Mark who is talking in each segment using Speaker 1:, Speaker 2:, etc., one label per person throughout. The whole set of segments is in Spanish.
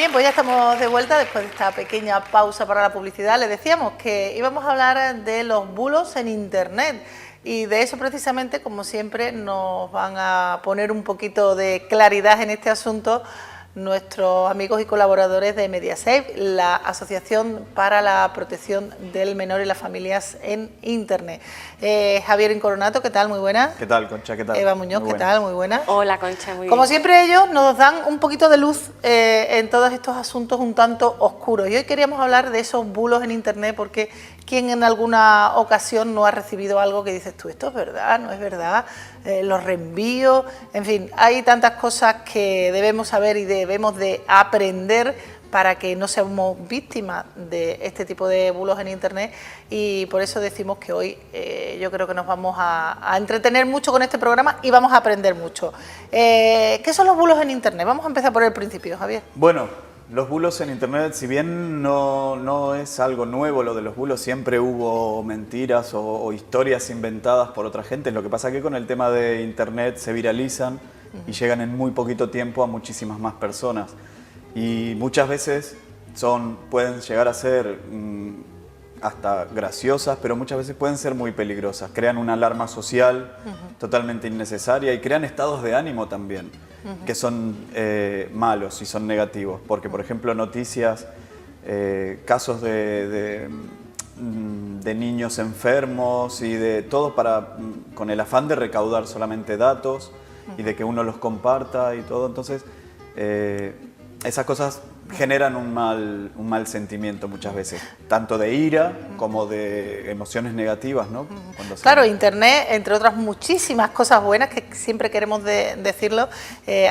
Speaker 1: Bien, pues ya estamos de vuelta después de esta pequeña pausa para la publicidad. Les decíamos que íbamos a hablar de los bulos en Internet y de eso precisamente, como siempre, nos van a poner un poquito de claridad en este asunto nuestros amigos y colaboradores de MediaSafe, la Asociación para la Protección del Menor y las Familias en Internet. Javier Incoronato, ¿qué tal? Muy buena.
Speaker 2: ¿Qué tal, Concha? ¿Qué tal?
Speaker 1: Eva Muñoz, ¿qué tal? Muy buena.
Speaker 3: Hola, Concha, muy bien.
Speaker 1: Como siempre, ellos nos dan un poquito de luz en todos estos asuntos un tanto oscuros. Y hoy queríamos hablar de esos bulos en Internet, porque ¿quién en alguna ocasión no ha recibido algo que dices tú, esto es verdad, no es verdad? Los reenvíos, en fin, hay tantas cosas que debemos saber y debemos de aprender para que no seamos víctimas de este tipo de bulos en Internet, y por eso decimos que hoy yo creo que nos vamos a entretener mucho con este programa y vamos a aprender mucho. ¿Qué son los bulos en Internet? Vamos a empezar por el principio, Javier.
Speaker 2: Bueno, los bulos en Internet, si bien no es algo nuevo lo de los bulos, siempre hubo mentiras o historias inventadas por otra gente. Lo que pasa es que con el tema de Internet se viralizan y llegan en muy poquito tiempo a muchísimas más personas. Y muchas veces pueden llegar a ser hasta graciosas, pero muchas veces pueden ser muy peligrosas. Crean una alarma social totalmente innecesaria y crean estados de ánimo también, que son malos y son negativos. Porque, por ejemplo, noticias, casos de niños enfermos y de todo con el afán de recaudar solamente datos y de que uno los comparta y todo. Entonces, esas cosas generan un mal sentimiento muchas veces, tanto de ira como de emociones negativas, ¿no?
Speaker 1: Claro, Internet, entre otras muchísimas cosas buenas, que siempre queremos decirlo,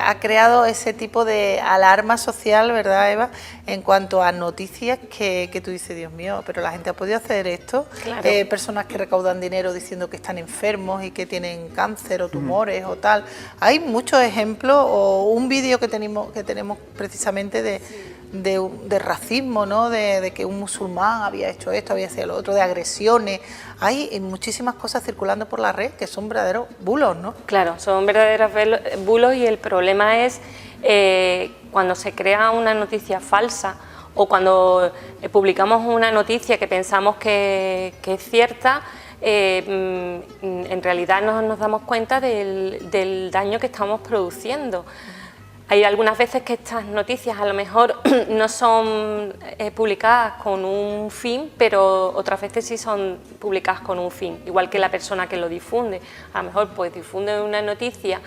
Speaker 1: ha creado ese tipo de alarma social, ¿verdad, Eva?, en cuanto a noticias que tú dices, Dios mío, pero la gente ha podido hacer esto.
Speaker 3: Claro.
Speaker 1: Personas que recaudan dinero diciendo que están enfermos y que tienen cáncer o tumores o tal. Hay muchos ejemplos, o un vídeo que tenemos precisamente de racismo, ¿no? De que un musulmán había hecho esto, había hecho lo otro, de agresiones. Hay muchísimas cosas circulando por la red que son verdaderos bulos, ¿no?
Speaker 3: Claro, son verdaderos bulos, y el problema es cuando se crea una noticia falsa o cuando publicamos una noticia que pensamos que es cierta. En realidad no nos damos cuenta del daño que estamos produciendo. Hay algunas veces que estas noticias a lo mejor no son publicadas con un fin, pero otras veces sí son publicadas con un fin, igual que la persona que lo difunde. A lo mejor pues difunde una noticia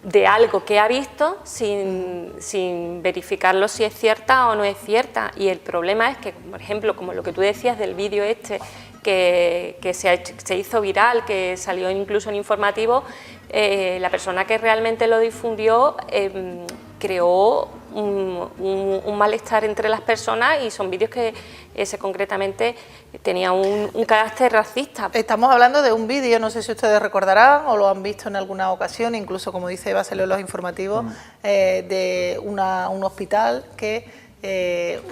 Speaker 3: de algo que ha visto sin verificarlo si es cierta o no es cierta, y el problema es que, por ejemplo, como lo que tú decías del vídeo este que se hizo viral, que salió incluso en informativo, la persona que realmente lo difundió creó un malestar entre las personas, y son vídeos que concretamente tenían un carácter racista.
Speaker 1: Estamos hablando de un vídeo, no sé si ustedes recordarán o lo han visto en alguna ocasión, incluso como dice Eva, salió en los informativos, de un hospital que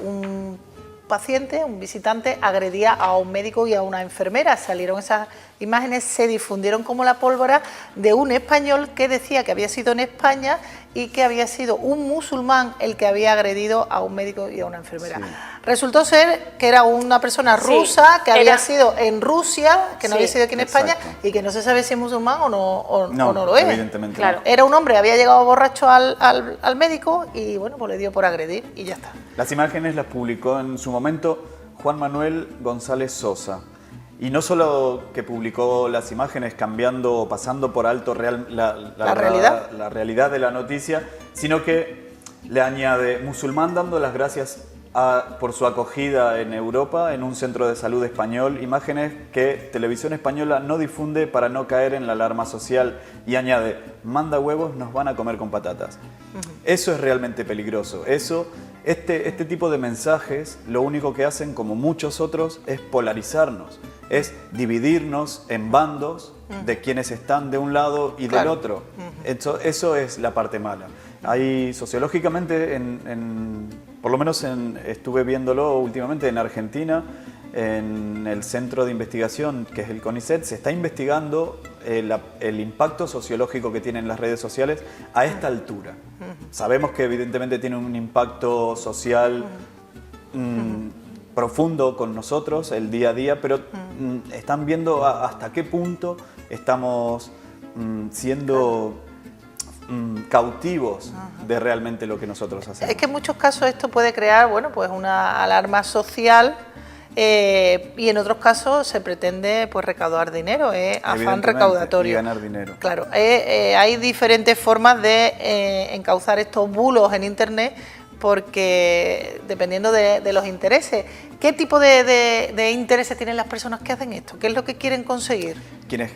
Speaker 1: un paciente, un visitante, agredía a un médico y a una enfermera. Salieron esas imágenes, se difundieron como la pólvora, de un español que decía que había sido en España y que había sido un musulmán el que había agredido a un médico y a una enfermera. Sí. Resultó ser que era una persona rusa, que había sido en Rusia, que no había sido aquí en España, y que no se sabe si es musulmán o no lo es.
Speaker 2: Evidentemente
Speaker 3: claro.
Speaker 1: Era un hombre, había llegado borracho al médico y bueno, pues le dio por agredir y ya está.
Speaker 2: Las imágenes las publicó en su momento Juan Manuel González Sosa. Y no solo que publicó las imágenes cambiando o pasando por alto la realidad de la noticia, sino que le añade musulmán dando las gracias por su acogida en Europa en un centro de salud español, imágenes que Televisión Española no difunde para no caer en la alarma social, y añade, manda huevos, nos van a comer con patatas. Eso es realmente peligroso. Este tipo de mensajes lo único que hacen, como muchos otros, es polarizarnos, es dividirnos en bandos de quienes están de un lado y del otro. Eso es la parte mala. Hay sociológicamente, por lo menos estuve viéndolo últimamente en Argentina, en el centro de investigación que es el CONICET, se está investigando el impacto sociológico que tienen las redes sociales a esta altura. Sabemos que evidentemente tiene un impacto social profundo con nosotros, el día a día, pero están viendo hasta qué punto estamos siendo cautivos de realmente lo que nosotros hacemos.
Speaker 1: Es que en muchos casos esto puede crear, bueno, pues una alarma social, y en otros casos se pretende pues recaudar dinero, afán recaudatorio.
Speaker 2: Y ganar dinero.
Speaker 1: Claro, hay diferentes formas de encauzar estos bulos en Internet, porque dependiendo de los intereses. ¿Qué tipo de intereses tienen las personas que hacen esto? ¿Qué es lo que quieren conseguir?
Speaker 2: Quienes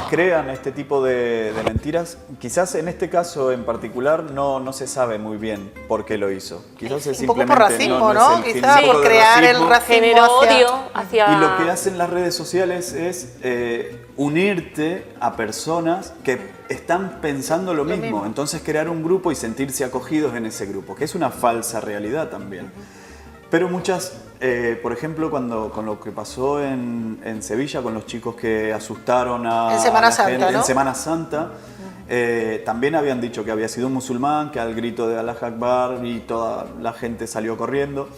Speaker 2: crean este tipo de mentiras, quizás en este caso en particular no se sabe muy bien por qué lo hizo. Quizás es
Speaker 1: un poco
Speaker 2: simplemente
Speaker 1: por racismo,
Speaker 2: no
Speaker 1: ¿no?
Speaker 2: es el
Speaker 1: Quizás
Speaker 2: fin
Speaker 1: por
Speaker 2: de
Speaker 1: crear el
Speaker 2: racismo.
Speaker 1: racismo
Speaker 3: Generó odio hacia...
Speaker 2: Y lo que hacen las redes sociales es unirte a personas que están pensando lo mismo. Entonces crear un grupo y sentirse acogidos en ese grupo, que es una falsa realidad también. Pero muchas, por ejemplo, con lo que pasó en Sevilla, con los chicos que asustaron
Speaker 1: en Semana Santa,
Speaker 2: gente,
Speaker 1: ¿no?
Speaker 2: En Semana Santa, también habían dicho que había sido un musulmán, que al grito de Allah Akbar y toda la gente salió corriendo.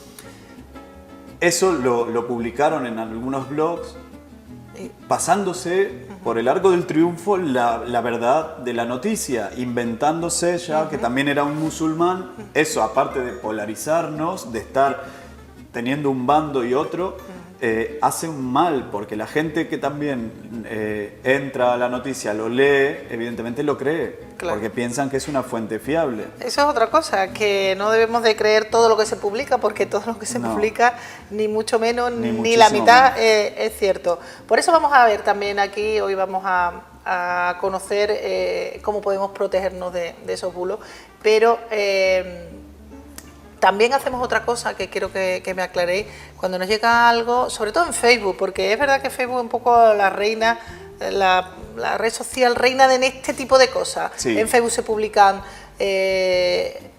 Speaker 2: Eso lo publicaron en algunos blogs, pasándose por el arco del triunfo la verdad de la noticia, inventándose ya que también era un musulmán. Eso, aparte de polarizarnos, de estar teniendo un bando y otro, hace un mal, porque la gente que también entra a la noticia, lo lee, evidentemente lo cree, claro, porque piensan que es una fuente fiable.
Speaker 1: Eso es otra cosa, que no debemos de creer todo lo que se publica, porque todo lo que se publica, ni mucho menos, ni la mitad es cierto. Por eso vamos a ver también aquí, hoy vamos a conocer cómo podemos protegernos de esos bulos, pero también hacemos otra cosa que quiero que me aclaréis. Cuando nos llega algo, sobre todo en Facebook, porque es verdad que Facebook es un poco la reina, la red social reina de este tipo de cosas. Sí. En Facebook se publican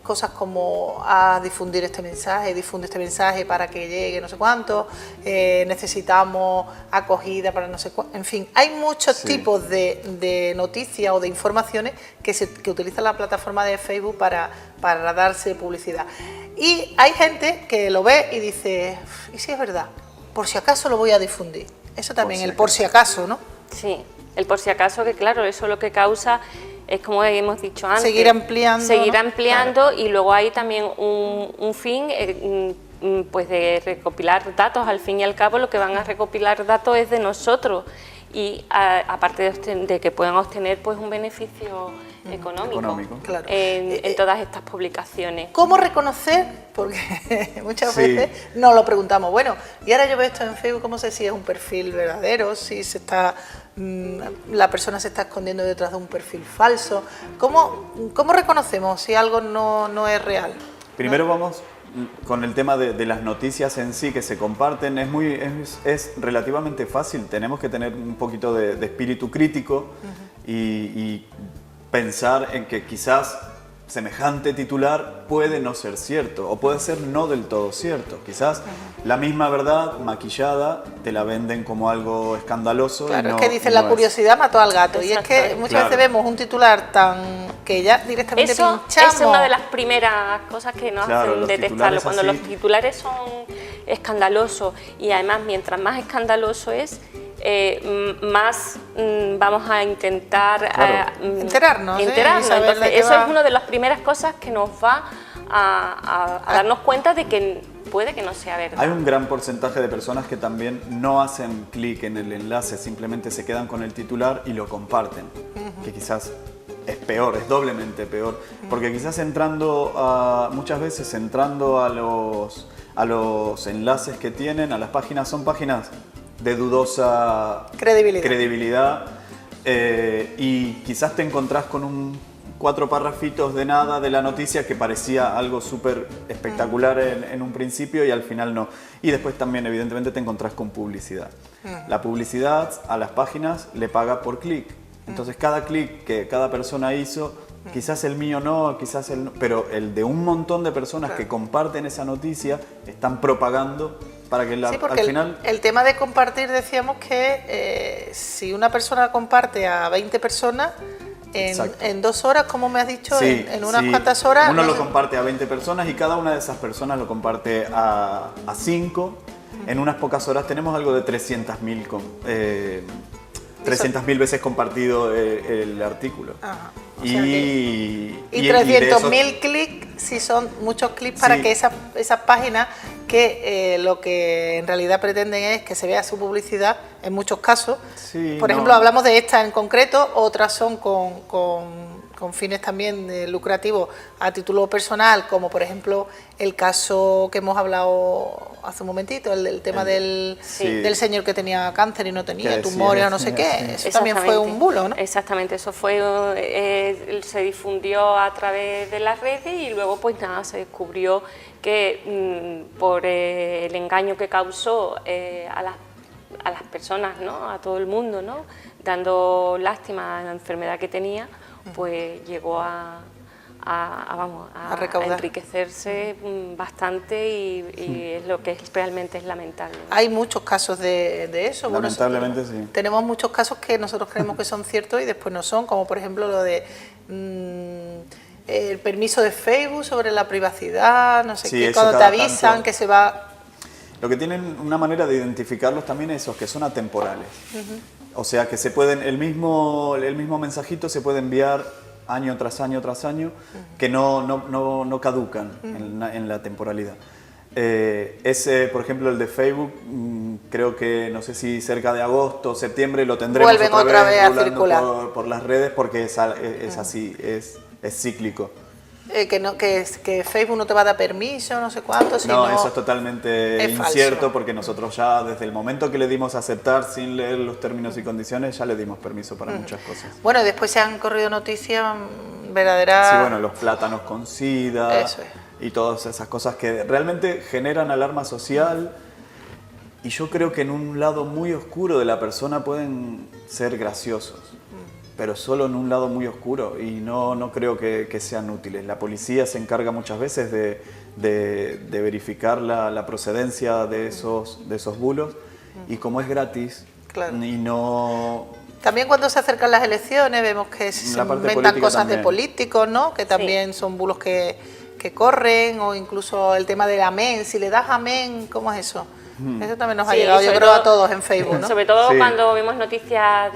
Speaker 1: cosas como difundir este mensaje, difunde este mensaje para que llegue no sé cuánto, necesitamos acogida para no sé cuánto, en fin, hay muchos tipos de noticias o de informaciones que utiliza la plataforma de Facebook para darse publicidad. Y hay gente que lo ve y dice, ¿y si es verdad? Por si acaso lo voy a difundir. Eso también, el por si acaso, ¿no?
Speaker 3: Sí, el por si acaso, que claro, eso lo que causa es, como hemos dicho antes,
Speaker 1: seguir ampliando,
Speaker 3: claro. Y luego hay también un fin pues de recopilar datos. Al fin y al cabo lo que van a recopilar datos es de nosotros, y aparte de que puedan obtener pues un beneficio económico claro. en todas estas publicaciones.
Speaker 1: ¿Cómo reconocer? Porque muchas veces nos lo preguntamos, bueno, y ahora yo veo esto en Facebook, ¿cómo sé si es un perfil verdadero, si la persona se está escondiendo detrás de un perfil falso? ¿Cómo reconocemos si algo no es real?
Speaker 2: Primero vamos con el tema de las noticias en sí que se comparten. Es relativamente fácil. Tenemos que tener un poquito de espíritu crítico y pensar en que quizás semejante titular puede no ser cierto o puede ser no del todo cierto. Quizás la misma verdad maquillada te la venden como algo escandaloso.
Speaker 1: Claro, es que dicen la curiosidad mató al gato. Exacto. Y es que muchas veces vemos un titular que ya directamente pinchamos.
Speaker 3: Es una de las primeras cosas que nos hacen detectarlo. Cuando los titulares son escandalosos, y además mientras más escandaloso es, más vamos a intentar enterarnos. Entonces, eso es una de las primeras cosas que nos va a darnos cuenta de que puede que no sea verdad.
Speaker 2: Hay un gran porcentaje de personas que también no hacen clic en el enlace, simplemente se quedan con el titular y lo comparten, que quizás es peor, es doblemente peor, porque quizás muchas veces entrando a los enlaces que tienen, a las páginas, son páginas de dudosa credibilidad, y quizás te encontrás con 4 párrafitos de nada de la noticia que parecía algo súper espectacular en un principio y al final no. Y después también evidentemente te encontrás con publicidad. La publicidad a las páginas le paga por clic. Entonces cada clic que cada persona hizo, quizás el mío no, pero el de un montón de personas que comparten esa noticia están propagando para que
Speaker 1: Sí, porque
Speaker 2: al final...
Speaker 1: el tema de compartir, decíamos que si una persona comparte a 20 personas, en 2 horas, como me has dicho,
Speaker 2: Sí,
Speaker 1: en unas
Speaker 2: sí.
Speaker 1: cuantas horas...
Speaker 2: Uno
Speaker 1: no
Speaker 2: lo
Speaker 1: sé.
Speaker 2: comparte a 20 personas y cada una de esas personas lo comparte a 5. En unas pocas horas tenemos algo de 300.000 veces compartido el artículo.
Speaker 1: Ajá. O
Speaker 2: Y,
Speaker 1: sea y
Speaker 2: de
Speaker 1: 300.000 clics, sí son muchos clics para
Speaker 2: Sí.
Speaker 1: que esas páginas que lo que en realidad pretenden es que se vea su publicidad en muchos casos.
Speaker 2: Sí,
Speaker 1: Por
Speaker 2: no.
Speaker 1: ejemplo, hablamos de esta en concreto, otras son con fines también lucrativos a título personal, como por ejemplo el caso que hemos hablado hace un momentito, el tema del señor que tenía cáncer y no tenía
Speaker 2: Que
Speaker 1: tumores
Speaker 2: decía,
Speaker 1: o no sé
Speaker 2: sí,
Speaker 1: qué.
Speaker 2: sí.
Speaker 1: Eso también fue un bulo, ¿no?
Speaker 3: Exactamente, eso fue, se difundió a través de las redes y luego pues nada, se descubrió que por el engaño que causó a las personas, ¿no? A todo el mundo, ¿no? Dando lástima a la enfermedad que tenía, pues llegó a
Speaker 1: recaudar.
Speaker 3: enriquecerse bastante y es lo que realmente es lamentable, ¿no?
Speaker 1: Hay muchos casos de eso. Bueno,
Speaker 2: Lamentablemente sí.
Speaker 1: tenemos muchos casos que nosotros creemos que son ciertos y después no son, como por ejemplo lo de el permiso de Facebook sobre la privacidad, no sé
Speaker 2: Sí,
Speaker 1: qué,
Speaker 2: eso
Speaker 1: cuando te
Speaker 2: cada
Speaker 1: avisan
Speaker 2: tanto.
Speaker 1: que se va...
Speaker 2: Lo que tienen una manera de identificarlos también es esos que son atemporales. O sea, que se pueden, el mismo mensajito se puede enviar año tras año tras año, que no caducan en la temporalidad. Por ejemplo, el de Facebook, creo que, no sé si cerca de agosto o septiembre lo tendremos
Speaker 1: Vuelven otra vez a
Speaker 2: rulando
Speaker 1: circular.
Speaker 2: por las redes porque es así, es cíclico.
Speaker 1: Que Facebook no te va a dar permiso, no sé cuánto,
Speaker 2: No, eso es totalmente
Speaker 1: es
Speaker 2: incierto
Speaker 1: falso.
Speaker 2: porque nosotros ya desde el momento que le dimos a aceptar sin leer los términos y condiciones ya le dimos permiso para muchas cosas.
Speaker 1: Bueno, después se han corrido noticias verdaderas...
Speaker 2: Sí, bueno, los plátanos con SIDA
Speaker 1: Eso es.
Speaker 2: y todas esas cosas que realmente generan alarma social y yo creo que en un lado muy oscuro de la persona pueden ser graciosos, pero solo en un lado muy oscuro y no creo que sean útiles. La policía se encarga muchas veces de verificar la procedencia de esos bulos y como es gratis
Speaker 1: Claro.
Speaker 2: y no...
Speaker 1: También cuando se acercan las elecciones vemos que se
Speaker 2: La parte
Speaker 1: inventan
Speaker 2: política
Speaker 1: cosas de
Speaker 2: también.
Speaker 1: políticos, ¿no? Que también son bulos que corren, o incluso el tema del amén. Si le das amén, ¿cómo es eso? Eso también nos ha
Speaker 3: Sí,
Speaker 1: llegado, yo
Speaker 3: sobre
Speaker 1: creo,
Speaker 3: todo-
Speaker 1: a todos en Facebook, ¿no?
Speaker 3: Sobre todo
Speaker 2: Sí.
Speaker 3: cuando vemos noticias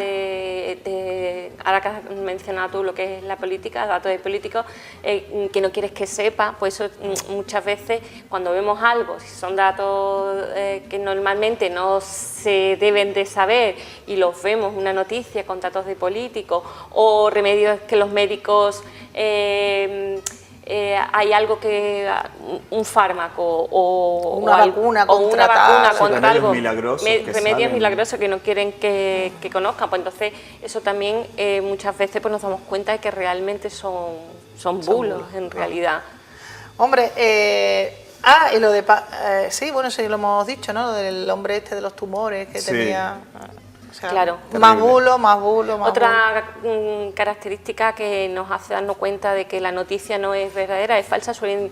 Speaker 3: ahora que has mencionado tú lo que es la política, datos de políticos, que no quieres que sepa, pues eso muchas veces cuando vemos algo, si son datos que normalmente no se deben de saber y los vemos, una noticia con datos de políticos o remedios que los médicos... hay algo que un fármaco o
Speaker 1: Una vacuna contra tal.
Speaker 3: contra
Speaker 2: Remedios
Speaker 3: algo,
Speaker 2: milagrosos que
Speaker 3: remedios
Speaker 2: salen.
Speaker 3: milagrosos que no quieren que conozcan, pues entonces eso también muchas veces pues nos damos cuenta de que realmente son bulos en realidad.
Speaker 1: Hombre, y lo de... sí, bueno, sí lo hemos dicho, ¿no? Lo del hombre este de los tumores que
Speaker 2: Sí.
Speaker 1: tenía... o sea,
Speaker 3: Claro.
Speaker 1: Más
Speaker 2: Terrible.
Speaker 1: bulo, más bulo, más bulo.
Speaker 3: Otra característica que nos hace darnos cuenta de que la noticia no es verdadera, es falsa, suelen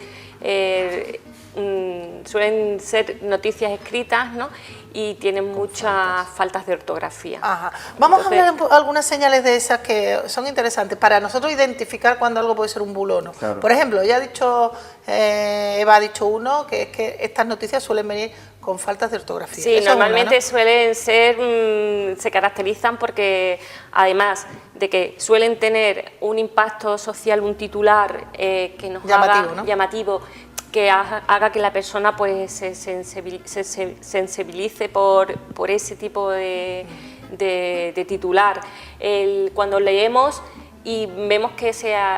Speaker 3: ser noticias escritas, ¿no? Y tienen muchas faltas de ortografía.
Speaker 1: Ajá. Vamos
Speaker 3: Entonces-
Speaker 1: a hablar algunas señales de esas que son interesantes para nosotros identificar cuando algo puede ser un bulo o no.
Speaker 2: Claro.
Speaker 1: Por ejemplo, ya ha dicho, Eva ha dicho uno, que es que estas noticias suelen venir con faltas de ortografía.
Speaker 3: Sí,
Speaker 1: Eso es una,
Speaker 3: normalmente
Speaker 1: ¿no?
Speaker 3: suelen ser, se caracterizan porque además de que suelen tener un impacto social, un titular que nos
Speaker 1: Llamativo,
Speaker 3: haga
Speaker 1: ¿no?
Speaker 3: llamativo, que haga que la persona pues se sensibilice por ese tipo de titular. Cuando leemos y vemos que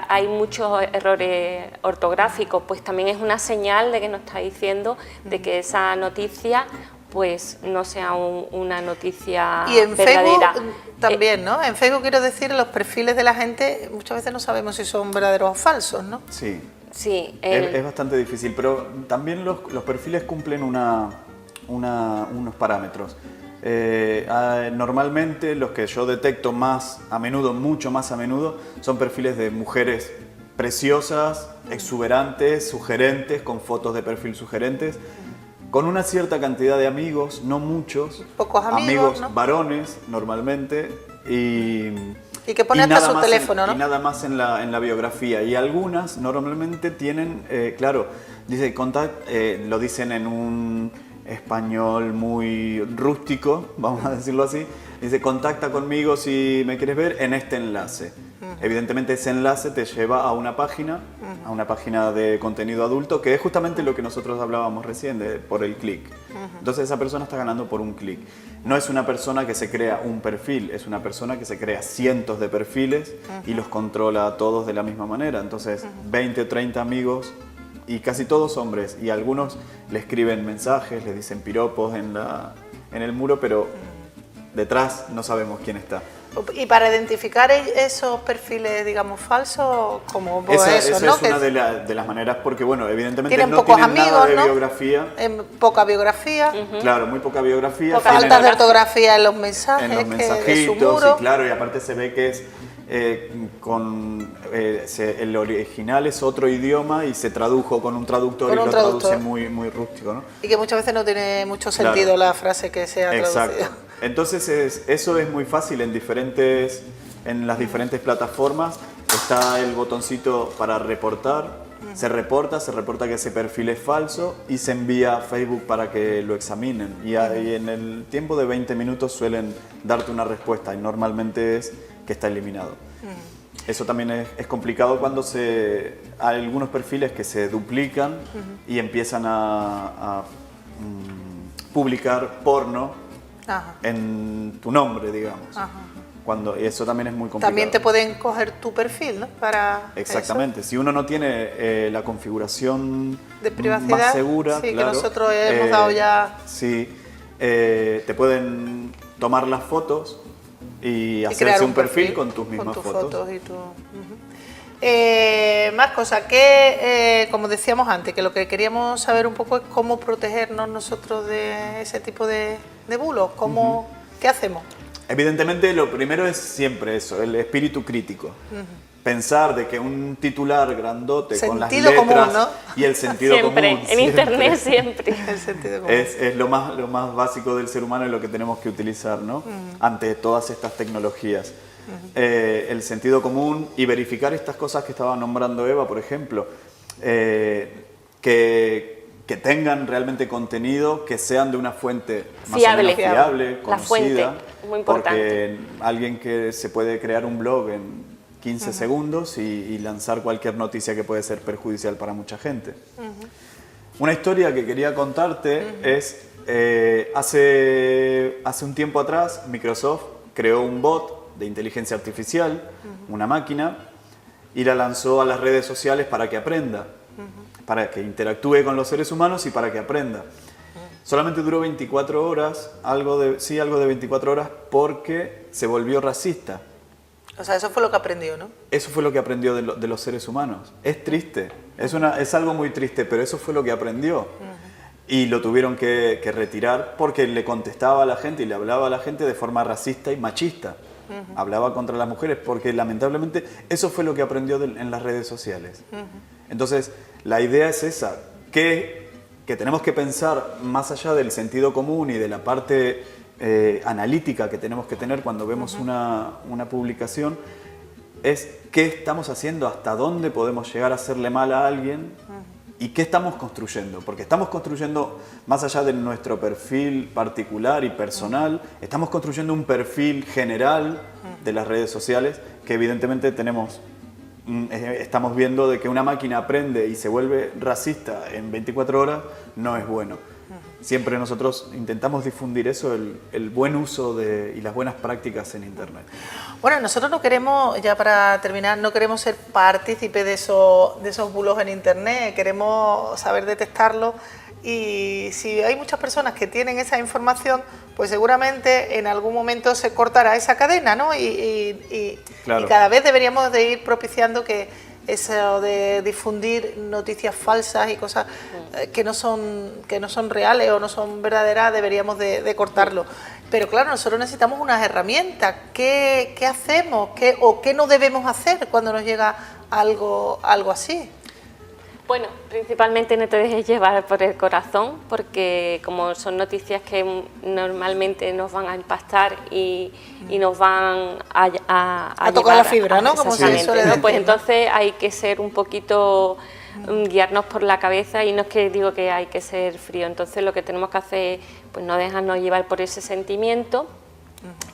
Speaker 3: hay muchos errores ortográficos, pues también es una señal de que nos está diciendo de que esa noticia pues no sea una noticia
Speaker 1: Y en
Speaker 3: verdadera.
Speaker 1: Facebook también, ¿no? En Facebook, quiero decir, los perfiles de la gente muchas veces no sabemos si son verdaderos o falsos, ¿no?
Speaker 2: Sí,
Speaker 3: Sí,
Speaker 2: es bastante difícil, pero también los perfiles cumplen unos parámetros. Normalmente los que yo detecto más a menudo, mucho más a menudo, son perfiles de mujeres preciosas, exuberantes, sugerentes, con fotos de perfil sugerentes, con una cierta cantidad de amigos, no muchos.
Speaker 1: Pocos amigos, ¿no?
Speaker 2: Varones normalmente
Speaker 1: y que pone hasta
Speaker 2: nada
Speaker 1: su
Speaker 2: más
Speaker 1: teléfono, ¿no?
Speaker 2: Y nada más en la biografía. Y algunas normalmente tienen, claro, dice lo dicen en un español muy rústico, vamos a decirlo así. Dice, contacta conmigo si me quieres ver en este enlace. Evidentemente ese enlace te lleva a una página de contenido adulto, que es justamente lo que nosotros hablábamos recién, por el clic. Entonces esa persona está ganando por un clic. No es una persona que se crea un perfil, es una persona que se crea cientos de perfiles y los controla a todos de la misma manera. Entonces 20 o 30 amigos, y casi todos hombres, y algunos le escriben mensajes, le dicen piropos en el muro, pero detrás no sabemos quién está.
Speaker 1: Y para identificar esos perfiles, digamos, falsos, como
Speaker 2: Esa
Speaker 1: ¿no?
Speaker 2: es una de las maneras, porque bueno, evidentemente
Speaker 1: tienen
Speaker 2: no
Speaker 1: pocos
Speaker 2: tienen
Speaker 1: amigos,
Speaker 2: nada de
Speaker 1: ¿no?
Speaker 2: biografía.
Speaker 1: Poca biografía.
Speaker 2: Claro, muy poca biografía.
Speaker 1: Faltas de ortografía en los mensajes,
Speaker 2: en los
Speaker 1: de su
Speaker 2: mensajitos,
Speaker 1: muro.
Speaker 2: y claro, y aparte se ve que es el original es otro idioma y se tradujo con un traductor y lo traduce muy, muy rústico, ¿no?
Speaker 1: Y que muchas veces no tiene mucho sentido la frase que se ha traducido.
Speaker 2: Exacto. Entonces eso es muy fácil en las diferentes plataformas. Está el botoncito para reportar. Se reporta que ese perfil es falso y se envía a Facebook para que lo examinen. Y en el tiempo de 20 minutos suelen darte una respuesta y normalmente es que está eliminado. Eso también es complicado cuando hay algunos perfiles que se duplican y empiezan a publicar porno en tu nombre, digamos. Y eso también es muy complicado.
Speaker 1: También te pueden coger tu perfil, ¿no?
Speaker 2: Exactamente. Eso. Si uno no tiene la configuración
Speaker 1: de privacidad
Speaker 2: más segura,
Speaker 1: sí,
Speaker 2: claro,
Speaker 1: que nosotros hemos dado ya.
Speaker 2: Sí, te pueden tomar las fotos y hacerse un perfil con tus mismas fotos.
Speaker 1: Más cosas que, como decíamos antes, que lo que queríamos saber un poco es cómo protegernos nosotros de ese tipo de bulos. ¿Qué hacemos?
Speaker 2: Evidentemente lo primero es siempre eso, el espíritu crítico. Pensar de que un titular grandote con las letras
Speaker 1: común, ¿no?
Speaker 2: Y el sentido
Speaker 3: siempre,
Speaker 2: común.
Speaker 3: En internet siempre.
Speaker 1: El sentido común.
Speaker 2: Es lo más básico del ser humano y lo que tenemos que utilizar, ¿no? Ante todas estas tecnologías. El sentido común y verificar estas cosas que estaba nombrando Eva, por ejemplo, que tengan realmente contenido, que sean de una fuente más
Speaker 3: fiable,
Speaker 2: o menos fiable, conocida,
Speaker 3: la fuente, muy importante.
Speaker 2: porque alguien que se puede crear un blog en 15 segundos y lanzar cualquier noticia que puede ser perjudicial para mucha gente. Una historia que quería contarte es, hace un tiempo atrás Microsoft creó un bot de inteligencia artificial, una máquina, y la lanzó a las redes sociales para que aprenda. Para que interactúe con los seres humanos y para que aprenda. Solamente duró 24 horas, algo de 24 horas, porque se volvió racista.
Speaker 1: O sea, eso fue lo que aprendió, ¿no?
Speaker 2: Eso fue lo que aprendió de los seres humanos. Es triste, es algo muy triste, pero eso fue lo que aprendió. Y lo tuvieron que retirar porque le contestaba a la gente y le hablaba a la gente de forma racista y machista. Hablaba contra las mujeres porque lamentablemente eso fue lo que aprendió en las redes sociales. Entonces, la idea es esa, que tenemos que pensar más allá del sentido común y de la parte analítica que tenemos que tener cuando vemos una publicación, es qué estamos haciendo, hasta dónde podemos llegar a hacerle mal a alguien y qué estamos construyendo. Porque estamos construyendo, más allá de nuestro perfil particular y personal, estamos construyendo un perfil general de las redes sociales que evidentemente estamos viendo de que una máquina aprende y se vuelve racista en 24 horas, no es bueno. Siempre nosotros intentamos difundir eso, el buen uso y las buenas prácticas en Internet.
Speaker 1: Bueno, nosotros no queremos, ya para terminar, no queremos ser partícipes de esos bulos en Internet, queremos saber detectarlos. Y si hay muchas personas que tienen esa información, pues seguramente en algún momento se cortará esa cadena, ¿no?
Speaker 2: Claro.
Speaker 1: Y cada vez deberíamos de ir propiciando que eso de difundir noticias falsas y cosas que no son reales o no son verdaderas, deberíamos de cortarlo. Pero claro, nosotros necesitamos unas herramientas. ¿Qué hacemos? ¿Qué no debemos hacer cuando nos llega algo así?
Speaker 3: Bueno, principalmente no te dejes llevar por el corazón, porque como son noticias que normalmente nos van a impactar y nos van a
Speaker 1: tocar
Speaker 3: llevar
Speaker 1: la fibra, ¿no? Como se
Speaker 3: exactamente,
Speaker 1: suele
Speaker 3: ¿no?
Speaker 1: decir,
Speaker 3: Pues
Speaker 1: ¿no?
Speaker 3: entonces hay que ser un poquito, guiarnos por la cabeza, y no es que digo que hay que ser frío, entonces lo que tenemos que hacer es pues no dejarnos llevar por ese sentimiento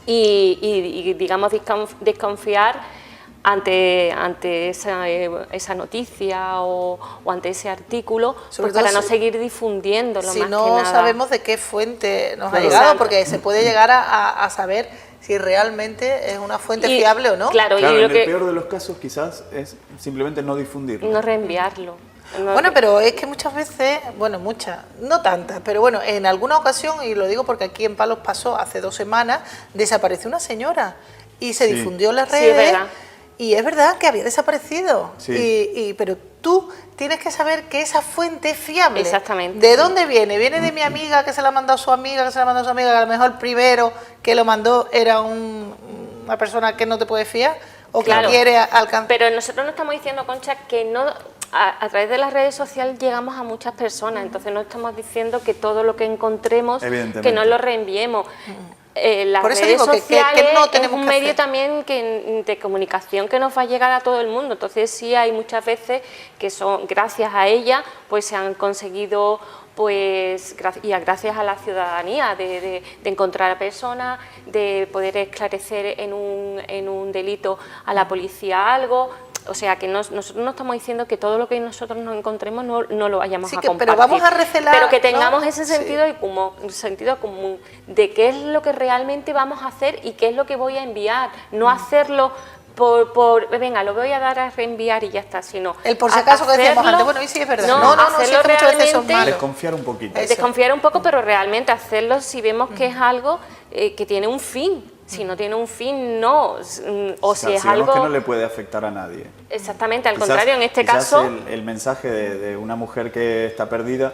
Speaker 3: y digamos desconfiar ante esa noticia o ante ese artículo,
Speaker 1: Sobre
Speaker 3: pues para
Speaker 1: todo
Speaker 3: no seguir difundiéndolo
Speaker 1: si
Speaker 3: más
Speaker 1: no
Speaker 3: que nada.
Speaker 1: sabemos de qué fuente nos ha
Speaker 2: Claro.
Speaker 1: llegado,
Speaker 3: Exacto.
Speaker 1: porque se puede llegar a saber si realmente es una fuente
Speaker 3: Y,
Speaker 1: fiable o no.
Speaker 3: Claro,
Speaker 2: Claro,
Speaker 3: y lo
Speaker 2: en el
Speaker 3: que
Speaker 2: peor de los casos quizás es simplemente no difundirlo.
Speaker 3: no reenviarlo. No-
Speaker 1: Bueno, pero es que muchas veces, bueno, muchas, no tantas, pero bueno, en alguna ocasión, y lo digo porque aquí en Palos pasó hace 2 semanas, desapareció una señora y se
Speaker 2: Sí.
Speaker 1: difundió en las
Speaker 3: Sí, es
Speaker 1: redes.
Speaker 3: verdad.
Speaker 1: Y es verdad que había desaparecido.
Speaker 2: Sí.
Speaker 1: Pero tú tienes que saber que esa fuente es fiable.
Speaker 3: Exactamente.
Speaker 1: ¿De dónde viene? ¿Viene de mi amiga que se la ha mandado a su amiga, que se la ha mandado a su amiga, que a lo mejor el primero que lo mandó era una persona que no te puede fiar? ¿O
Speaker 3: Claro.
Speaker 1: que quiere alcanzar?
Speaker 3: Pero nosotros no estamos diciendo, Concha, que no a través de las redes sociales llegamos a muchas personas, entonces no estamos diciendo que todo lo que encontremos,
Speaker 2: Evidentemente.
Speaker 3: que no lo reenviemos. Las
Speaker 1: Por eso
Speaker 3: redes
Speaker 1: digo que
Speaker 3: sociales
Speaker 1: no
Speaker 3: es
Speaker 1: tenemos
Speaker 3: un
Speaker 1: que
Speaker 3: medio
Speaker 1: hacer.
Speaker 3: también de comunicación que nos va a llegar a todo el mundo, entonces sí hay muchas veces que son gracias a ella pues se han conseguido pues gracias a la ciudadanía de encontrar a personas, de poder esclarecer en un delito a la policía algo. O sea, que nosotros no estamos diciendo que todo lo que nosotros nos encontremos no lo vayamos
Speaker 1: Sí,
Speaker 3: a
Speaker 1: que-
Speaker 3: compartir.
Speaker 1: pero vamos a recelar,
Speaker 3: Pero que
Speaker 1: ¿no?
Speaker 3: tengamos ese
Speaker 1: Sí.
Speaker 3: sentido común de qué es lo que realmente vamos a hacer y qué es lo que voy a enviar. No hacerlo venga, lo voy a dar a reenviar y ya está, sino
Speaker 1: El por si acaso que decíamos
Speaker 3: hacerlo-
Speaker 1: antes, bueno, y sí es verdad.
Speaker 3: No,
Speaker 1: No, sí,
Speaker 3: hacerlo
Speaker 1: es que muchas veces son
Speaker 3: realmente-
Speaker 1: malos.
Speaker 2: Desconfiar un poquito.
Speaker 1: Eso.
Speaker 3: desconfiar un poco, pero realmente hacerlo si vemos que es algo que tiene un fin. Si no tiene un fin, no. O si es
Speaker 2: Sabemos
Speaker 3: algo...
Speaker 2: que no le puede afectar a nadie.
Speaker 3: Exactamente, al
Speaker 2: Quizás-
Speaker 3: contrario, en este
Speaker 2: quizás
Speaker 3: caso...
Speaker 2: el mensaje de una mujer que está perdida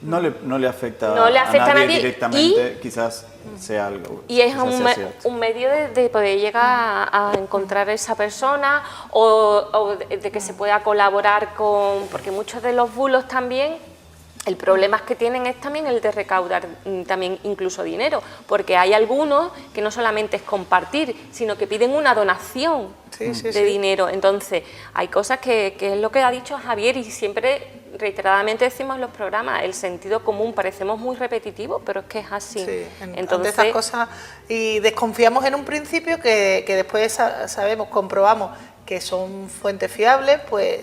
Speaker 2: no le afecta,
Speaker 3: No le afecta a nadie
Speaker 2: directamente, quizás sea algo.
Speaker 3: Y es
Speaker 2: quizás sea cierto.
Speaker 3: un medio de poder llegar a encontrar a esa persona o de que se pueda colaborar con... Porque muchos de los bulos también, el problema que tienen es también el de recaudar también incluso dinero, porque hay algunos que no solamente es compartir, sino que piden una donación
Speaker 1: Sí, sí,
Speaker 3: de
Speaker 1: sí.
Speaker 3: dinero. Entonces, hay cosas que es lo que ha dicho Javier y siempre reiteradamente decimos en los programas, el sentido común, parecemos muy repetitivos, pero es que es así.
Speaker 1: Sí, ante
Speaker 3: Entonces,
Speaker 1: estas cosas, y desconfiamos en un principio que después sabemos, comprobamos que son fuentes fiables, pues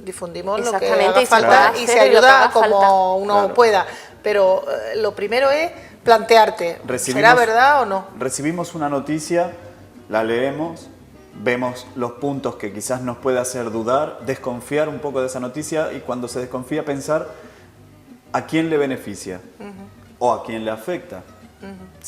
Speaker 1: difundimos lo que
Speaker 3: Exactamente,
Speaker 1: haga
Speaker 3: y se
Speaker 1: falta
Speaker 3: puede
Speaker 1: y
Speaker 3: hacer
Speaker 1: se
Speaker 3: y lo que
Speaker 1: ayuda
Speaker 3: haga
Speaker 1: como
Speaker 3: falta.
Speaker 1: uno
Speaker 2: Claro.
Speaker 1: pueda. Pero lo primero es plantearte, ¿será
Speaker 2: Recibimos-
Speaker 1: verdad o no?
Speaker 2: Recibimos una noticia, la leemos, vemos los puntos que quizás nos puede hacer dudar, desconfiar un poco de esa noticia y cuando se desconfía pensar a quién le beneficia o a quién le afecta.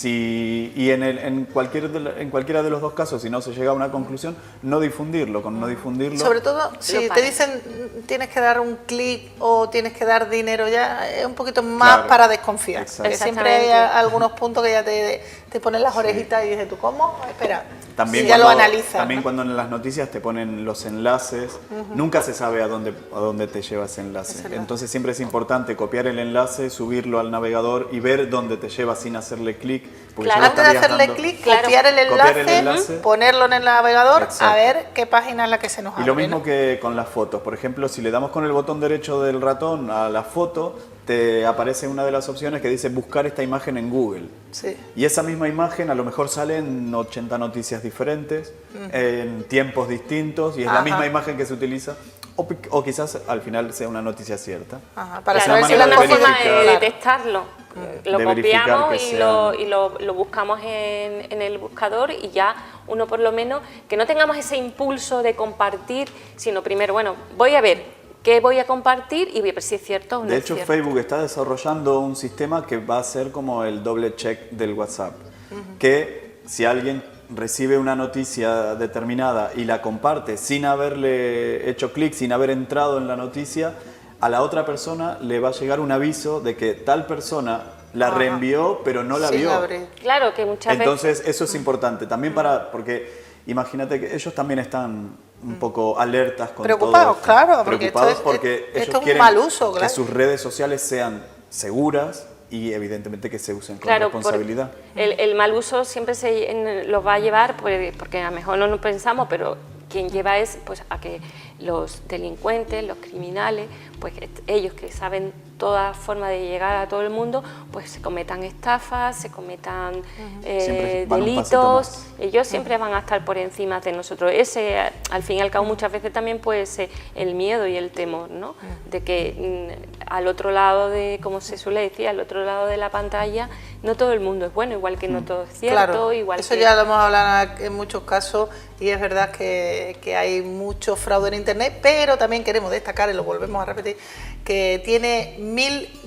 Speaker 2: Y en cualquiera de los dos casos, si no se llega a una conclusión, no difundirlo. Con no difundirlo,
Speaker 1: Sobre todo si te
Speaker 3: para.
Speaker 1: dicen tienes que dar un clic o tienes que dar dinero, ya es un poquito más
Speaker 2: Claro.
Speaker 1: para desconfiar.
Speaker 2: Exacto.
Speaker 1: Porque siempre hay
Speaker 3: Exactamente.
Speaker 1: algunos puntos que ya te ponen las orejitas y dices tú, ¿cómo? Espera,
Speaker 2: también
Speaker 1: y ya lo
Speaker 2: cuando,
Speaker 1: analizas.
Speaker 2: también
Speaker 1: ¿no?
Speaker 2: cuando en las noticias te ponen los enlaces, nunca se sabe a dónde te lleva ese enlace.
Speaker 1: verdad.
Speaker 2: Entonces siempre es importante copiar el enlace, subirlo al navegador y ver dónde te lleva sin hacerle clic. porque
Speaker 3: Claro.
Speaker 2: ya le
Speaker 1: Antes de
Speaker 2: estarías
Speaker 1: hacerle
Speaker 2: dando-
Speaker 1: clic,
Speaker 3: Claro.
Speaker 1: copiar el enlace,
Speaker 2: enlace.
Speaker 1: ponerlo en el navegador,
Speaker 2: Exacto.
Speaker 1: a ver qué página es la que se nos abre.
Speaker 2: Y lo mismo
Speaker 1: ¿no?
Speaker 2: que con las fotos. Por ejemplo, si le damos con el botón derecho del ratón a la foto, te aparece una de las opciones que dice buscar esta imagen en Google.
Speaker 1: Sí.
Speaker 2: Y esa misma imagen a lo mejor sale en 80 noticias diferentes, en tiempos distintos, y es
Speaker 1: Ajá.
Speaker 2: la misma imagen que se utiliza, o quizás al final sea una noticia cierta.
Speaker 1: Ajá, para
Speaker 2: Es
Speaker 3: claro,
Speaker 2: una
Speaker 1: saber si
Speaker 3: es
Speaker 2: manera
Speaker 1: la
Speaker 3: una
Speaker 2: de
Speaker 3: forma
Speaker 1: noticia-
Speaker 3: de
Speaker 2: verificar.
Speaker 3: detectarlo. Lo
Speaker 2: De verificar
Speaker 3: copiamos
Speaker 2: que
Speaker 3: y,
Speaker 2: sean-
Speaker 3: lo buscamos en el buscador y ya uno por lo menos, que no tengamos ese impulso de compartir, sino primero, bueno, voy a ver qué voy a compartir y voy a ver si es cierto o no
Speaker 2: De
Speaker 3: es
Speaker 2: hecho,
Speaker 3: cierto.
Speaker 2: Facebook está desarrollando un sistema que va a ser como el doble check del WhatsApp, que si alguien recibe una noticia determinada y la comparte sin haberle hecho clic, sin haber entrado en la noticia, a la otra persona le va a llegar un aviso de que tal persona la
Speaker 1: Ajá.
Speaker 2: reenvió pero no la
Speaker 1: Sin
Speaker 2: vio.
Speaker 1: abrir.
Speaker 3: Claro que muchas
Speaker 2: Entonces eso es importante también porque imagínate que ellos también están un poco alertas con
Speaker 1: preocupados,
Speaker 2: todo esto.
Speaker 1: claro, porque
Speaker 2: Preocupados
Speaker 1: esto es
Speaker 2: porque ellos
Speaker 1: un
Speaker 2: quieren
Speaker 1: mal uso,
Speaker 2: que
Speaker 1: claro.
Speaker 2: sus redes sociales sean seguras y evidentemente que se usen con
Speaker 3: Claro,
Speaker 2: responsabilidad.
Speaker 3: El mal uso siempre los va a llevar, porque a lo mejor no lo pensamos, pero quien lleva es pues, a que los delincuentes, los criminales, pues ellos que saben toda forma de llegar a todo el mundo, pues se cometan estafas, se cometan delitos, ellos siempre van a estar por encima de nosotros. Ese, al fin y al cabo, muchas veces también puede ser el miedo y el temor, ¿no? De que al otro lado de, como se suele decir, al otro lado de la pantalla, no todo el mundo es bueno, igual que no todo es cierto.
Speaker 1: Claro,
Speaker 3: igual
Speaker 1: eso
Speaker 3: que...
Speaker 1: ya lo hemos hablado en muchos casos y es verdad que hay mucho fraude en Internet, pero también queremos destacar, y lo volvemos a repetir, que tiene millones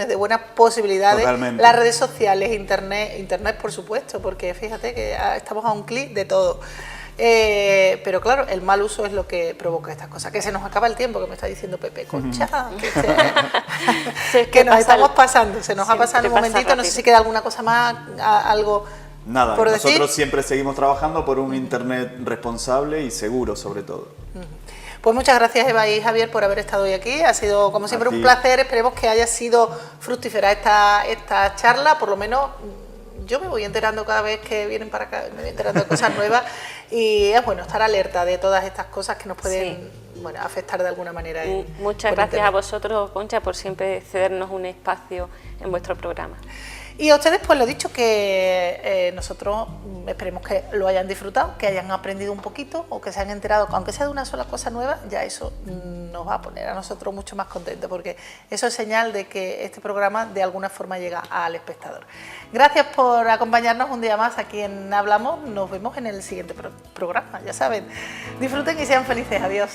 Speaker 1: de buenas posibilidades.
Speaker 2: Totalmente.
Speaker 1: Las redes sociales, Internet por supuesto, porque fíjate que estamos a un clic de todo. Pero claro, el mal uso es lo que provoca estas cosas. Que se nos acaba el tiempo, que me está diciendo Pepe, Concha, que nos estamos pasando, se nos ha pasado un momentito, no sé si queda alguna cosa más, algo
Speaker 2: nada,
Speaker 1: por
Speaker 2: nosotros
Speaker 1: decir.
Speaker 2: siempre seguimos trabajando por un Internet responsable y seguro sobre todo.
Speaker 1: Pues muchas gracias Eva y Javier por haber estado hoy aquí, ha sido como siempre un placer, esperemos que haya sido fructífera esta charla, por lo menos yo me voy enterando cada vez que vienen para acá, me voy enterando de cosas nuevas y es bueno estar alerta de todas estas cosas que nos pueden afectar de alguna manera.
Speaker 3: Muchas gracias a vosotros, Concha, por siempre cedernos un espacio en vuestro programa.
Speaker 1: Y a ustedes, pues lo dicho, que nosotros esperemos que lo hayan disfrutado, que hayan aprendido un poquito o que se hayan enterado, aunque sea de una sola cosa nueva, ya eso nos va a poner a nosotros mucho más contentos, porque eso es señal de que este programa de alguna forma llega al espectador. Gracias por acompañarnos un día más aquí en Hablamos, nos vemos en el siguiente programa, ya saben. Disfruten y sean felices, adiós.